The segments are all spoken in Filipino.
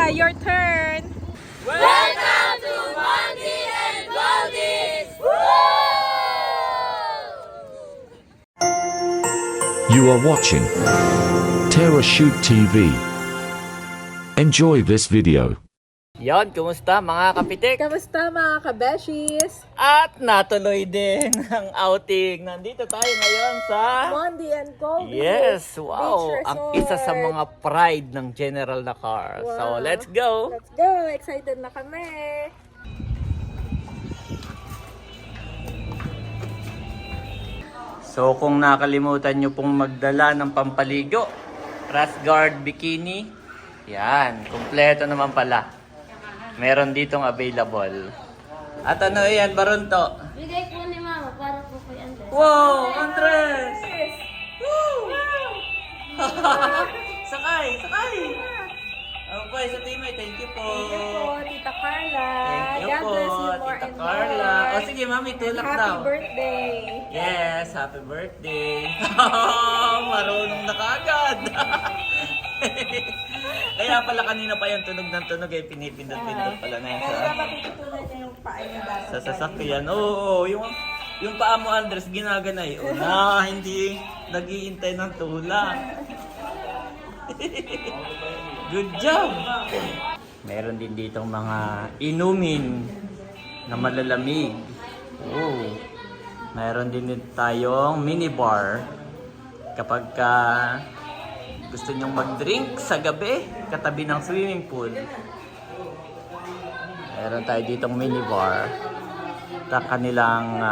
your turn. Welcome to Monday and Goldies! You are watching Terra Shoot TV. Enjoy this video. Yon, kumusta mga kapitik? Kamusta mga kabeshis? At natuloy din ang outing. Nandito tayo ngayon sa... Monday and Goldies. Yes, wow. Beach Ang Resort. isa sa mga pride ng General na car. Wow. So, let's go. Let's go. Excited na kami. So, kung nakalimutan nyo pong magdala ng pampaligo, Rash Guard Bikini, yan, kumpleto naman pala. Meron ditong available. At ano yan, Barunto? Bigay po ni Mama para po kay Andres. Wow, Andres! Woo! Sakay! Okay, sa teammate, thank you po. Thank you po, Tita Carla. Thank you God po, bless you more Tita and Carla. more. O sige, Mami, tulak Happy daw. birthday. Yes, happy birthday. Marunong na kaagad. Kaya pala kanina pa yung tunog ng tunog eh, pinipindot-pindot pala na yan Pero sa, dapat itutunan niya yung paa niya dati. sa sasakyan. Oo, yung paa mo, Andres, ginaganay. O hindi nag-iintay ng tulak. Good job! Meron din ditong mga inumin na malalamig. Oh. Meron din tayong minibar. Kapag gusto nyong mag-drink sa gabi, katabi ng swimming pool. Meron tayo ditong minibar. At kanilang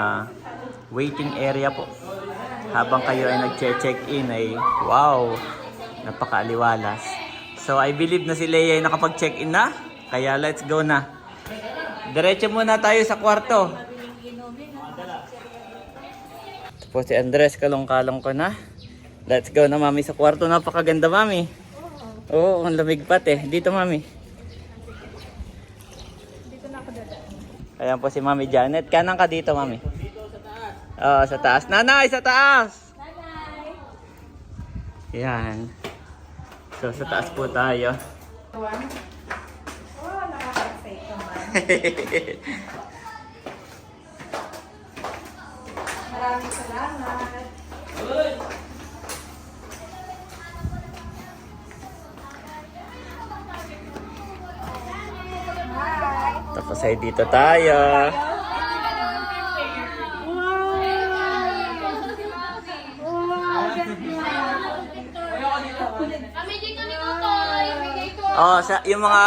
waiting area po. Habang kayo ay nag-check-in ay wow, napakaaliwalas. So I believe na si Leia ay nakapag-check-in na. Kaya let's go na. Diretso muna tayo sa kwarto. Tapos si Andres, kalong-kalong ko na. Let's go na, Mami, sa kwarto. Napakaganda, Mami. Oo, ang lamig pat eh. Dito, Mami. Dito na ako dadaan. Ayan po si Mami Janet. Kanan ka dito, Mami. Oo, sa taas. Nanay, sa taas! Nanay! Yan. So, sa taas po tayo. Oh, nakaka-excite naman. Maraming salamat. Hi! Tapos ay dito tayo. Kami dito ni Tutoy. Bigay ko. Oh, yung mga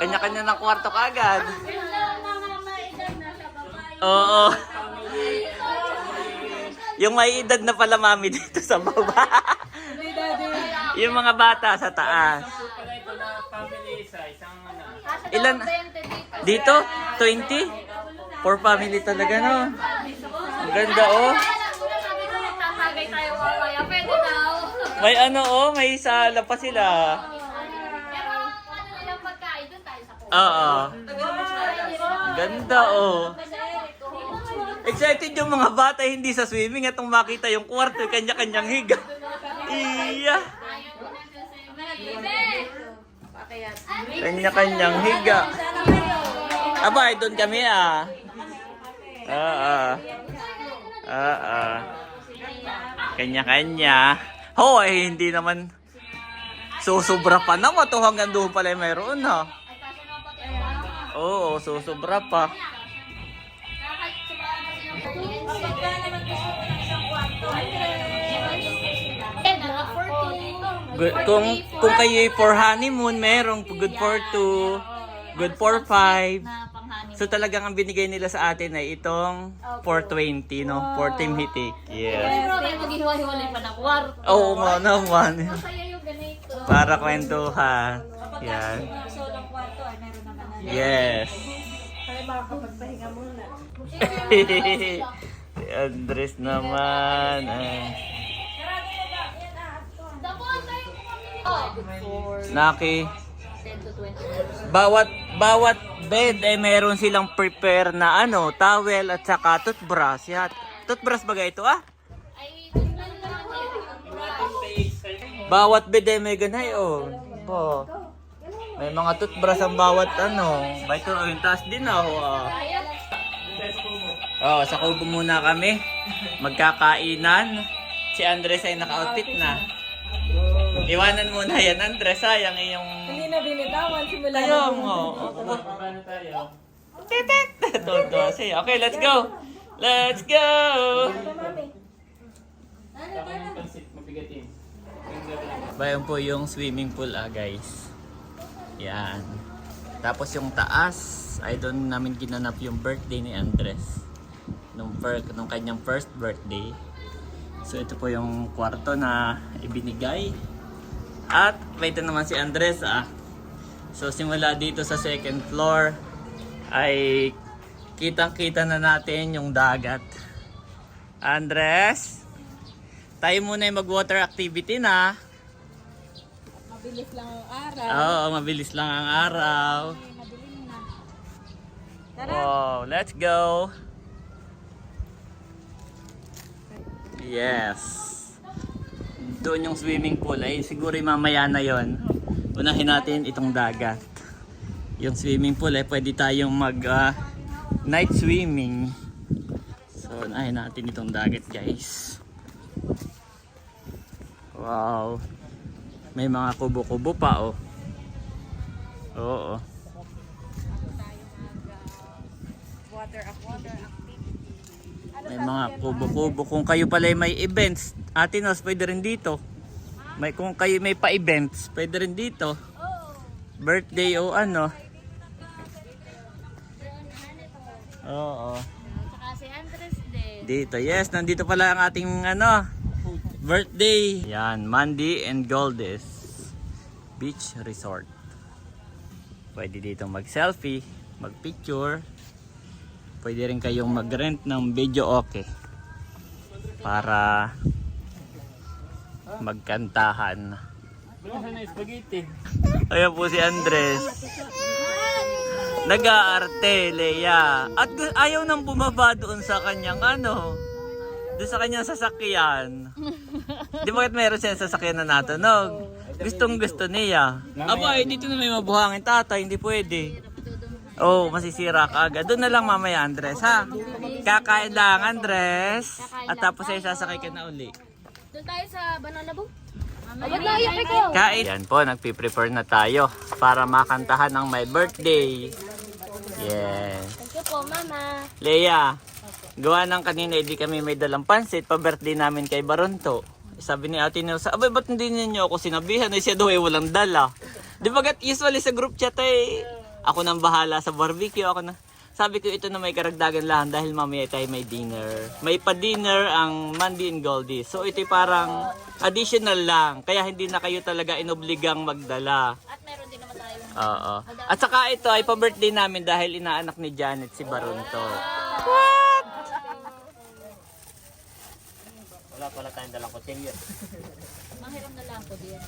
kanya-kanya ng kwarto kagad. Mga maedad na sa babae. Oo. Yung may edad na pala, Mami, dito sa baba. Yung mga bata sa taas. Ilan? Dito? 20? For family talaga, no? Ang ganda, oh. Sabi ko nagtatagay tayo mamaya. Pwede daw. May ano, oh. May sala pa sila. Pero ano nilang pagkain doon tayo sa kuha. Oo. Ganda, oh. Excited yung mga bata hindi sa swimming at nung makita yung kwarto, kanya-kanyang higa. Iya. Kanya-kanyang higa. Abay, doon kami ah. Kanya-kanya. Hoy, hindi naman susubra pa naman to hanggang doon pala mayroon ha. Oo, susubra pa. Good, kung kayo for honeymoon, merong good for 2, good for 5. So talagang ang binigay nila sa atin ay itong 420, no? For Team Hitik. Yes. Pero kayo maghiwa-hiwalay pa ng kwarto. Oo nga naman. Masaya yung ganito. Para kwentuhan. Yan. Solong kwarto ay meron naman na. Yes. Kaya makakapagpahinga muna. Si Andres naman. Ay. Tapos tayo kami. Naki. 10 to 20. Bawat bed ay meron silang prepare na ano, towel at saka toothbrush. Yan. Toothbrush ba ito ah? Ay, doon na naman. Bawat bed ay may ganay oh. Po. May mga toothbrush ang bawat ano. By ito, yung taas din ako. Sa kubo muna kami. Magkakainan. Si Andres ay naka-outfit na. Iwanan muna yan, Andres. Sayang yung... Hindi na binitawan simula. Ayaw mo. Titit! Toto siya. Okay, let's go! Let's go! Bayan po yung swimming pool guys. Yan. Tapos yung taas ay doon namin ginanap yung birthday ni Andres. Nung kanyang first birthday. So ito po yung kwarto na ibinigay. At ito naman si Andres So simula dito sa second floor ay kitang-kita na natin yung dagat. Andres, tayo muna yung mag-water activity na. Mabilis lang ang araw. Oo, mabilis lang ang araw. Madilim na. Wow, let's go. Yes. Doon yung swimming pool ay siguro mamaya na yon. Unahin natin itong dagat. Yung swimming pool ay pwede tayong mag night swimming. So unahin natin itong dagat guys. Wow. May mga kubo-kubo pa Oo. Water activity. May mga kubo-kubo. Kung kayo pala may events, Ate Nos, pwede rin dito. Kung kayo may pa-events, pwede rin dito. Birthday o ano. Oo. Saka si Andres din. Dito, yes. Nandito pala ang ating birthday. Yan, Mandy and Goldes Beach Resort. Pwede dito mag-selfie, mag-picture. Pwede rin kayong mag-rent ng video okay para magkantahan. Ayan po si Andres. Nag-aarte, Leia. At ayaw nang bumaba doon sa kanyang doon sa kanyang sasakyan. Di bakit meron siya sasakyan na natunog? Gustong gusto niya. Aba, dito na may mabuhangin tatay, hindi pwede. Masisira ka agad. Doon na lang mamaya, Andres, ha? Kakain lang, Andres. At tapos ay sasakay ka na uli. Doon tayo sa banana boat. Abot na yung ikaw. Kain. Yan po, nagpiprepare na tayo para makantahan ng my birthday. Yes. Thank you po, Mama. Leia, gawa ng kanina, hindi kami may dalang pansit. Pa-birthday namin kay Baronto. Sabi ni Ate Nelsa, abay, ba't hindi ninyo ako sinabihan? Ay, siya daw ay walang dala. Di ba usually sa group chat ay ako nang bahala sa barbecue. Sabi ko ito na may karagdagan lang dahil mamaya tayo may dinner. May pa-dinner ang Mandy and Goldie. So ito parang additional lang. Kaya hindi na kayo talaga inobligang magdala. At meron din naman tayo. Oo. At saka ito ay pa-birthday namin dahil inaanak ni Janet si Baronto. What? Wala pala tayong dalang kutsilyo. Manghiram na lang po din.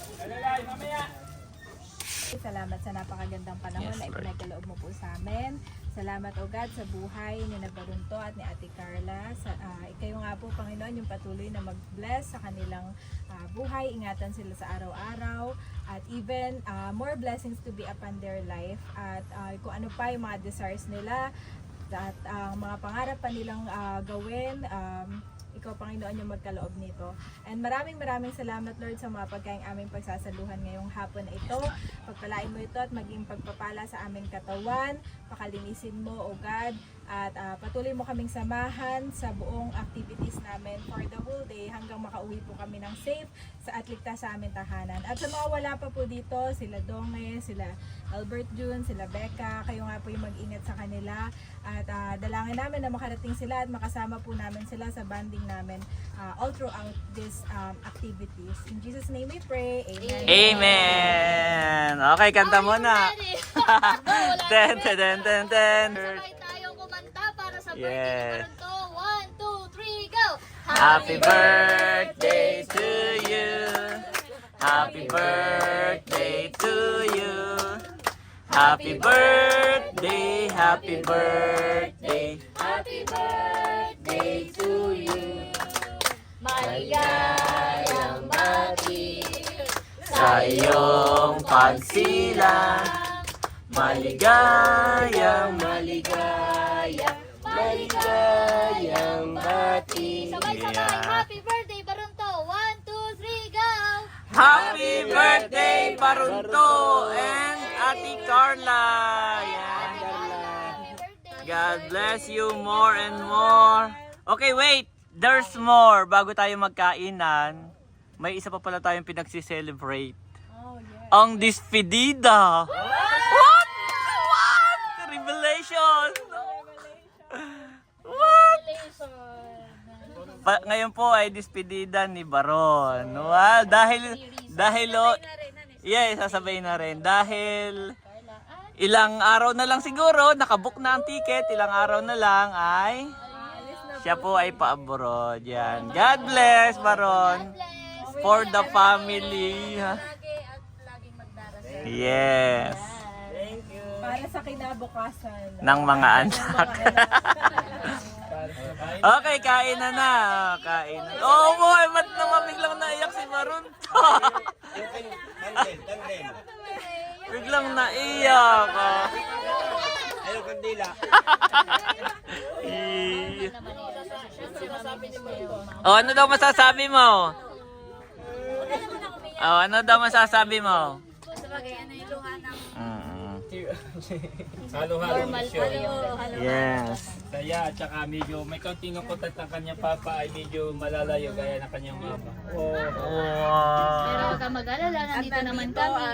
Salamat sa napakagandang panahon Yes, na ipinagkaloob mo po sa amin. Salamat o God sa buhay ni Nabarunto at ni Ate Carla. Ikayo nga po, Panginoon, yung patuloy na mag-bless sa kanilang buhay. Ingatan sila sa araw-araw. At even more blessings to be upon their life. At kung ano pa yung mga desires nila at mga pangarap pa nilang gawin, ikaw, Panginoon, yung magkaloob nito. And maraming salamat, Lord, sa mga pagkaing aming pagsasaluhan ngayong hapon na ito. Pagpalain mo ito at maging pagpapala sa aming katawan. Pakalinisin mo, O God. At patuloy mo kaming samahan sa buong activities namin for the whole day hanggang makauwi po kami ng safe at ligtas sa aming tahanan. At sa mga wala pa po dito, sila Donge, sila Albert June, sila Becca, kayo nga po yung mag-ingat sa kanila. At dalangin namin na makarating sila at makasama po namin sila sa banding namin all throughout these activities. In Jesus' name we pray. Amen. Amen! Okay, kanta mo na. Ten. Sabay tayong kumanta para sa birthday Yes. ni Baronto. 1, 2, 3, go! Happy birthday to you. Happy birthday to you. Happy birthday, happy birthday. Happy birthday to you. Maligayang bati sa sa iyong pagsilang. Maligayang, maligayang bati. Sabay-sabay, happy birthday, Barunto! 1, 2, 3, go! Happy birthday, Barunto and Ate Carla. Yan. Happy birthday! God bless you more and more. Okay, wait. There's more. Bago tayo magkainan, may isa pa pala tayong pinagsiselebrate. Oh, yeah. Ang despedida. What? Revelation. What? Ngayon po ay despedida ni Baron. Wow, dahil yes, sasabihin na rin. Dahil ilang araw na lang siguro, nakabook na ang ticket, ilang araw na lang ay siya po ay pa-abroad. Yan. God bless, Baron. For the family. Yes. Para sa kinabukasan. Ng mga anak. Okay, kain na. Kain na. Oh boy, ba't naman biglang naiyak si Baron? Biglang naiyak. Ayaw kandila. Oh, ano daw masasabi mo? Oh, ano daw masasabi mo? Halo-halo show. Yes. Kaya, tsaka medyo may kaunting nakutat ng kanyang papa ay medyo malalayo gaya ng kanyang mama. Pero Wow. huwag kang mag-alala, nandito naman kami.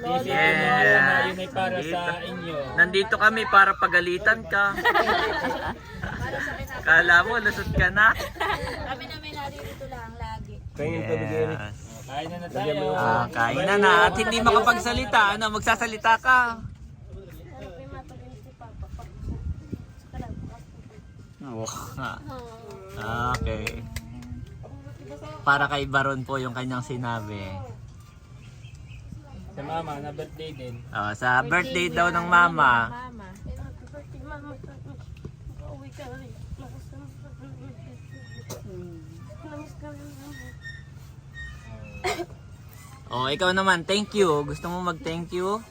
This is Yeah. yun ay para sa inyo. Nandito kami para pagalitan ka. Kala mo, lusot ka na. Kami namin narito lang lagi. Yes. Kain na tayo. Kain na at hindi makapagsalita. Ano, magsasalita ka. Okay. Para kay Baron po yung kanyang sinabi. Sa mama, na birthday din. Sa birthday daw ng mama. Mama. Oh, ikaw naman, thank you. Gusto mo mag-thank you?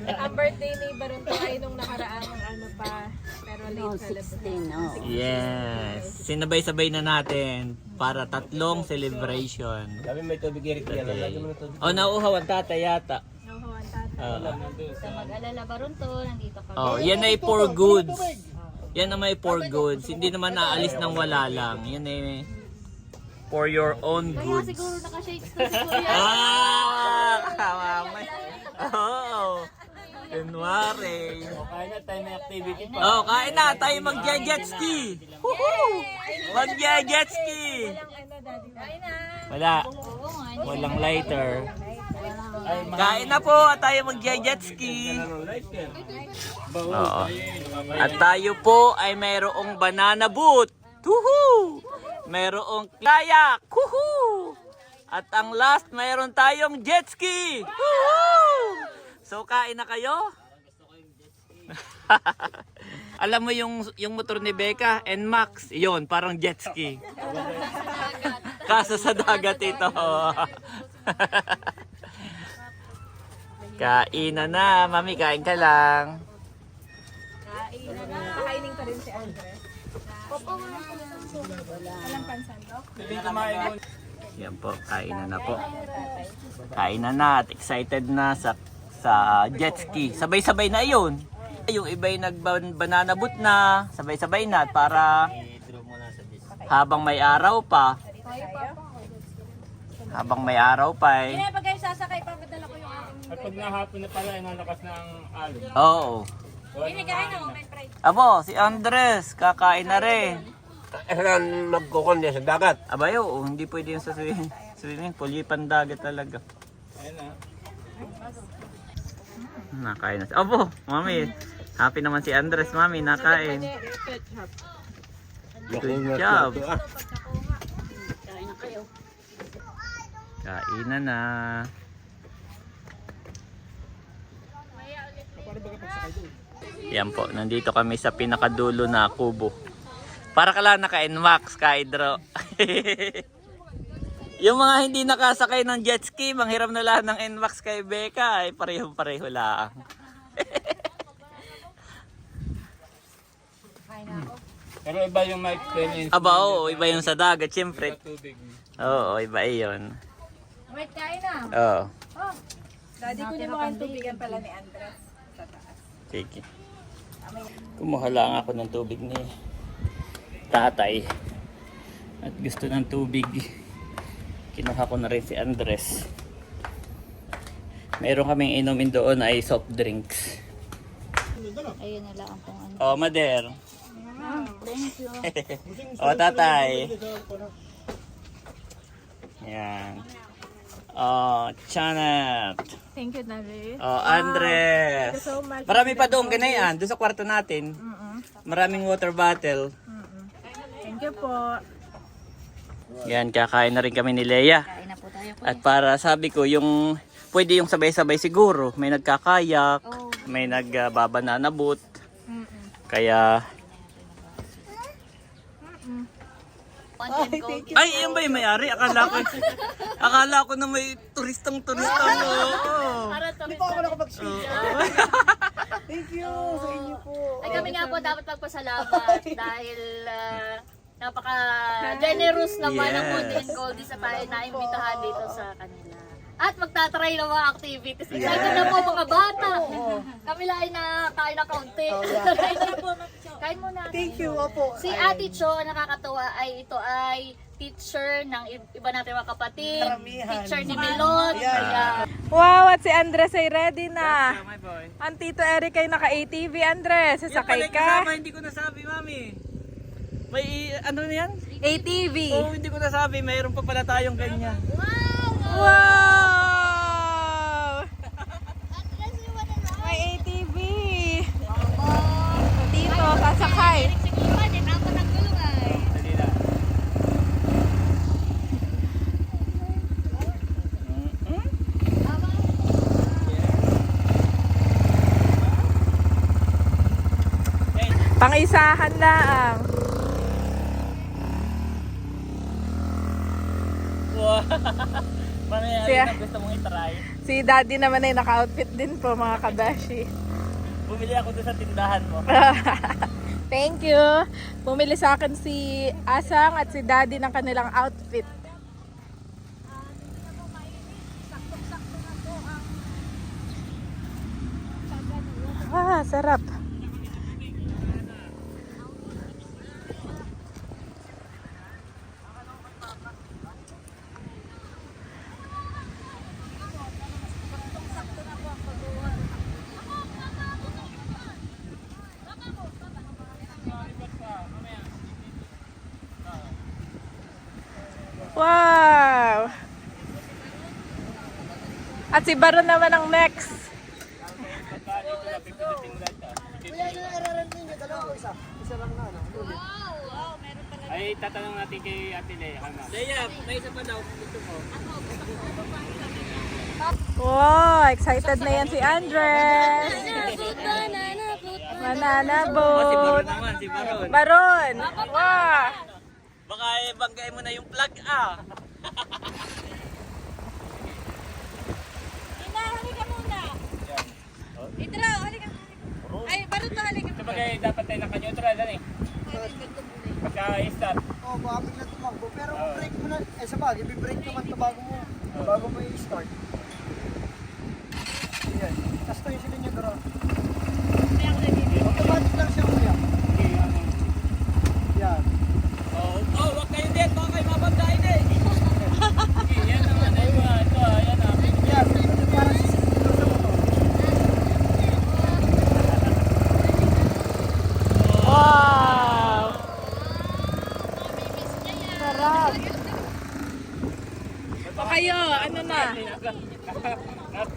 Ang birthday ni Barunto ay nung nakaraang ano pa, pero late celebration. Yes. Sinabay-sabay na natin para tatlong celebration. Kami may tubig Eric yan. Lagi mo na tubig. Oh, nauuhaw ang tata yata. Nauhawan tata. Huwag kang mag-alala, Barunto, nandito kami. Oh, yan ay for goods. Yan ay for goods. Hindi naman naalis ng wala lang. Yan ay for your own Kaya goods. siguro naka-shakes to si Kuya. Mamay. Oh. Kunwari. Kain na tayo, may activity pa. Oh, kain na. Tayo mag-jet ski. Woohoo! Mag-jet ski. Ano, daddy? Kain na. Wala. Oo nga, hindi Walang lighter. Ay, Kain na po at tayo mag-jet ski. Oo. At tayo po ay mayroong banana boat. Woohoo! Mayroong kayak. Woohoo! At ang last, mayroon tayong jet ski. Woohoo! So kain na kayo? Alam mo yung motor ni Becca, NMAX, yon parang jet ski. Kaso sa dagat ito. Kain na, mami, kain ka lang. Kain na. Kainin ko rin si Andres. Walang pansandok. Yan po, kain na po. Kain na at excited na sa jet ski. Sabay-sabay na yun. Yung iba'y nag-banana boat na, sabay-sabay na para habang may araw pa. Habang may araw pa eh. Pag kayo sasakay, papadala ko yung aking... At pag nahapon na pala, ay nalakas na ang alon. Oo. Kain na mo, may fried. Abo, si Andres, kakain na rin. Saan magkukundi sa dagat? Abayo, hindi pwede yung sa swimming pool. Yung dagat talaga. Ayun na. Nakain na siya. Abo, mami. Happy naman si Andres, mami. Nakain. Good job. Kain na. Yan po, nandito kami sa pinakadulo na kubo. Para ka lang naka-NMAX, ka-hydro. Yung mga hindi nakasakay ng jet ski, manghiram na lang ng NMAX kay Becca, ay pareho-pareho lang. Pero iba yung ma-experience. Aba, oo, iba yung sa dagat, syempre. Sa tubig. Oo, iba yun. Wait, kain na. Oo, Oh, daddy ko yung mga tubigan pala ni Andres sa taas. sige. Kumuha lang ako ng tubig ni tatay. At gusto ng tubig. Kinuha ko na rin si Andres. Meron kaming inumin doon ay soft drinks. Ayun na lang kung ano. Oh, Mader. Thank you. Oh, tatay. Yan. Oh, Chanet. Thank you, Navi. Oh, Andres. Thank you so much. Marami pa doon, ganayan. Doon sa kwarto natin. Maraming water bottle. Thank you po. Yan, kakain na rin kami ni Leia. Kain na po tayo. At para sabi ko, yung pwede yung sabay-sabay siguro. May nagkakayak, Oh. may nagbabanana boat. Kaya, Content gold. ay, yan ba yung may-ari? Akala ko na may turistang-turista mo. Oo. Para to. Thank you sa inyo po. Ay kami nga po dapat magpasalamat dahil napaka-generous naman ng Yes. Content Gold sa tayo na imbitahan dito sa kanila. At magtatry ng mga activities. Excited na po mga bata. Kami lang ay nakain na kaunti. Kain muna. Thank you, opo. Si Ate Cho, nakakatuwa ay ito ay teacher ng iba natin mga kapatid. Karamihan. Teacher ni Milot. Kaya, Wow, at si Andres ay ready na. My boy. Ang Tito Eric ay naka-ATV, Andres. Sasakay Yung pala ka. kasama, hindi ko nasabi, mami. May, ano na yan? ATV. Oo, hindi ko nasabi. Mayroon pa pala tayong ganyan. Wow! May ATV. Tito, sasakay. Dali na. Pang-isahan lang. Wow. Mamaya Siya. na gusto mong itry. Si Daddy naman ay naka-outfit din po, mga kabashi. Bumili ako doon sa tindahan mo. Thank you. Bumili sa akin si Asang at si Daddy ng kanilang outfit. Ah, sarap. Wow! At si Baron naman ang next. Ay, tatanong natin kay Ate Leia. Leia, may isa pa daw. Gusto mo? Wow! Excited na yan si Andres. Banana Oh, si boat. Baron naman, si Baron. Baron! Wow! Baka banggay mo na yung plug ah. Sabagay, dapat tayo naka-neutral yan eh. Pagka-start. Oh, baka bigla tumakbo. Pero kung break mo na, sa bagay, i-break naman ito bago mo i-start. Ayan. Tapos tayo sila niya garo. Automatic lang siya kuya. Yan. Oh, wag kayo din. Baka kayo mabanggain eh. Yan naman ay mga ito ah. Yan ah. Yan. Ito para sisiguro sa motor. Wow! Sarap! O kayo, ano na?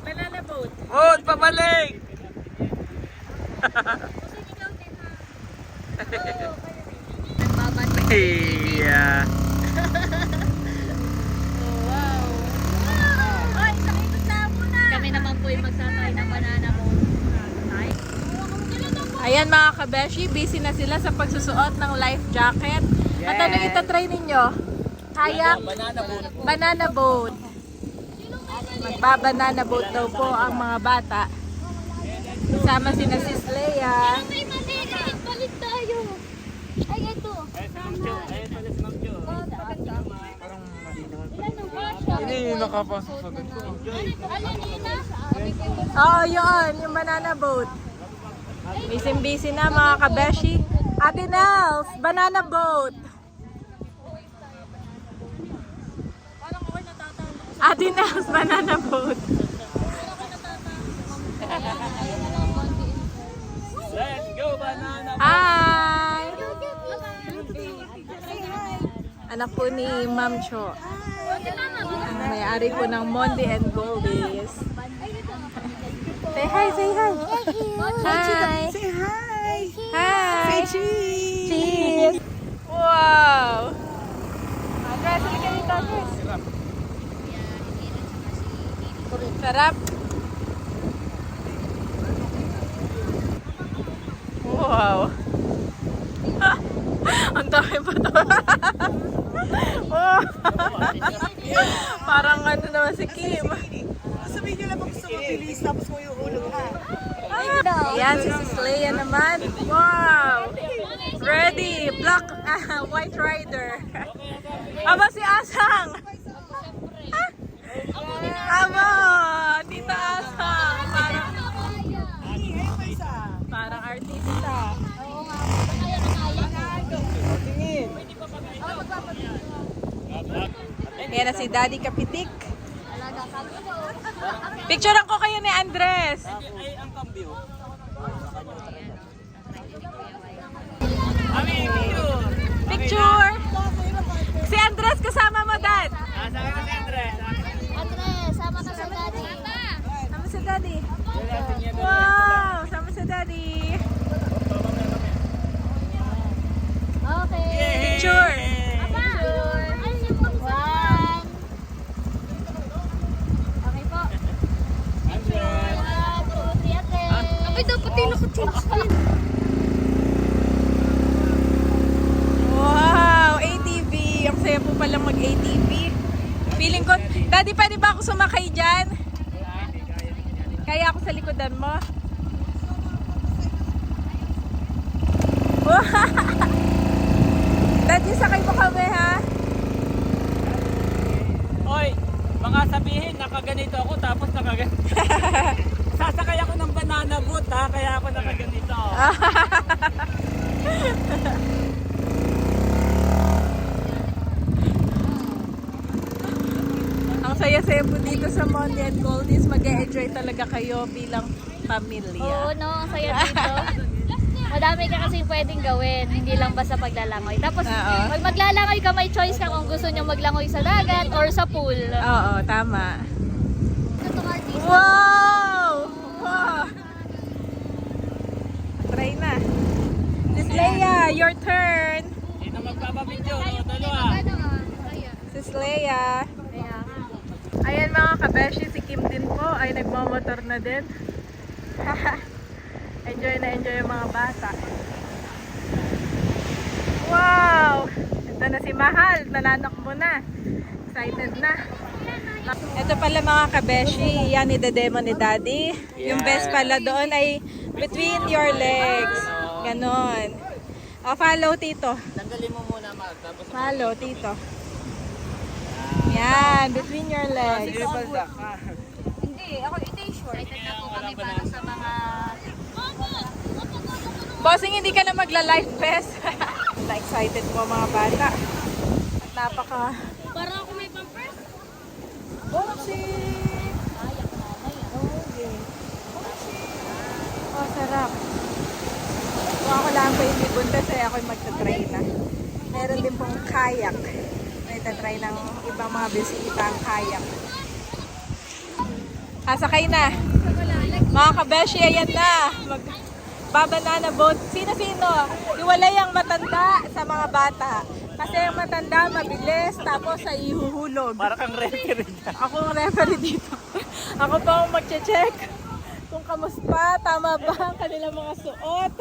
Banana boat. Oh, pabalik! Iya. kami naman po yung magsasakay ng banana boat. Ay. Ayan mga kabeshi, busy na sila sa pagsusuot ng life jacket. At ano itatry ninyo? Kayak? Banana boat. Magbabanana boat daw po ang mga bata. Kasama sina Sis Leia. Ay, mali. Balik tayo. Ay, ito. Hindi nakapasok sa ganito. Oo, yun. Yung banana boat. Busy na mga kabeshi. Ate Nels, banana boat. Ate Nels, banana boat. Let's go, banana! Hi! Anak po ni Ma'am Cho. Ang may-ari po ng Mondi and Goldies. Say hi, say hi. Hi. Say hi! Hi. Cheese! Cheese. Wow. Andres, halika dito, Andres. Sarap. Wow. Ang dami pa to. Wow. Parang ano naman si Kim. Sabihin nyo lang kung gusto mabilis tapos mo yung ulog ha. Ayan, si Sis Leia naman. Wow! Ready! Black, White Rider. Aba si Asang! Aba! Tita Asang! Parang artista. Ayan na si Daddy Kapitik. Picturean ko kayo ni Andres. Picture. Si Andres kasama mo, Dad. Andres, sama ka sa daddy. Sama si Daddy. Wow, sama si Daddy. Okay. Picture. Picture. One. Okay po. Picture. 1, 2, 3, ate. Abay, dapat yung naka-change din. Wow, ATV. Ang saya po palang mag-ATV. Feeling ko, Daddy, pwede ba ako sumakay dyan? Kaya ako sa likodan mo? Wow. Daddy, sakay mo kami, ha? Oy, mga sabihin, nakaganito ako tapos nakaganito. Sasakay ako ng banana boat ha, kaya ako nakaganito. Ang saya-saya po dito sa Mondi and Goldies. Mag-e-enjoy talaga kayo bilang pamilya. Oo, no, ang saya dito. Madami ka kasi pwedeng gawin, hindi lang basta paglalangoy. Tapos, Oo. pag maglalangoy ka, may choice ka kung gusto nyo maglangoy sa dagat or sa pool. Oo, tama. Ito artist. Wow! Wow! Try na. Sis Leia, your turn. Hindi na magpapabidyo, no? Dalawa. Sis Leia. Ayan mga kabeshi, si Kim din po ay nagmamotor na din. Enjoy na enjoy yung mga bata. Wow! Ito na si Mahal, nananakbo na. Excited na. Ito pala mga kabeshi, yan idedemo ni Daddy. Yung best pala doon ay between your legs. Ganon. O, follow Tito. Tanggalin mo muna, Mark. Tapos Follow Tito. Yan, between your legs. Hindi, ako ito yung short. Excited na po kami para sa mga... Bossing, hindi ka na magla-life vest. Na-excited po mga bata. At napaka... Para ako may pampers. Bossing! Okay. Oh, sarap. Kung ako lang po yung bibuntas, ay ako'y magta-try na. Meron din pong kayak. May tatry ng ibang mga bisita ang kayak. Sakay na. Mga kabeshi, ayan na. Magbabanana boat. Sino-sino? Iwalay ang matanda sa mga bata. Kasi ang matanda mabilis, tapos ay ihuhulog. para kang referee. Ako ang referee dito. Ako pa ang magche-check kung kamusta, tama ba ang kanilang mga suot.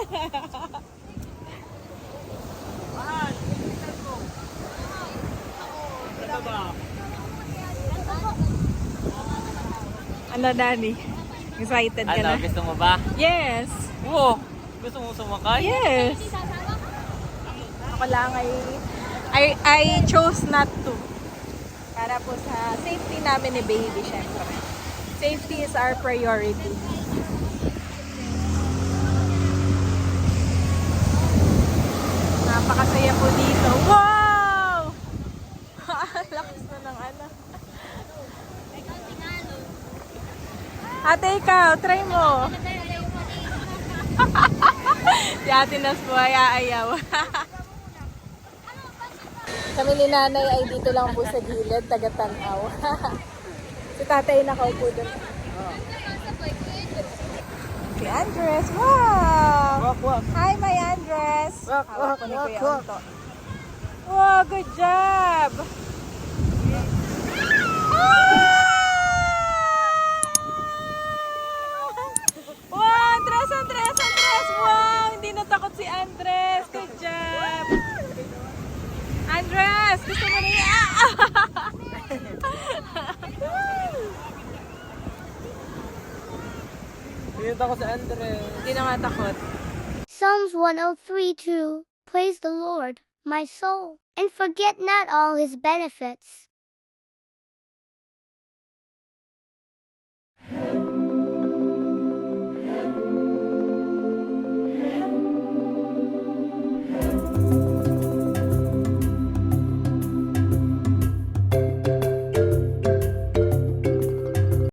Ano, Dani? Excited ka na? Gusto mo ba? Yes! Oo. Gusto mo sumakay? Yes! Ako lang I chose not to. Para po sa safety namin ni baby, syempre. Safety is our priority. Napakasaya po dito. Wow! Lakas na ng anak. Ate, ikaw, try mo. Si Ate Nas po ay aayaw. Kami ni nanay ay dito lang po sa gilid, taga-tanaw. Si tatay nakaupo doon. Si Andres, wow! Hi, my Andres! Hawak ko ni Kuya Anto. Wow, good job! Wow, Andres! Wow, hindi natakot si Andres. Good job! Andres, gusto mo rin? Hindi na nga takot. Psalms 103:2. Praise the Lord, my soul, and forget not all his benefits,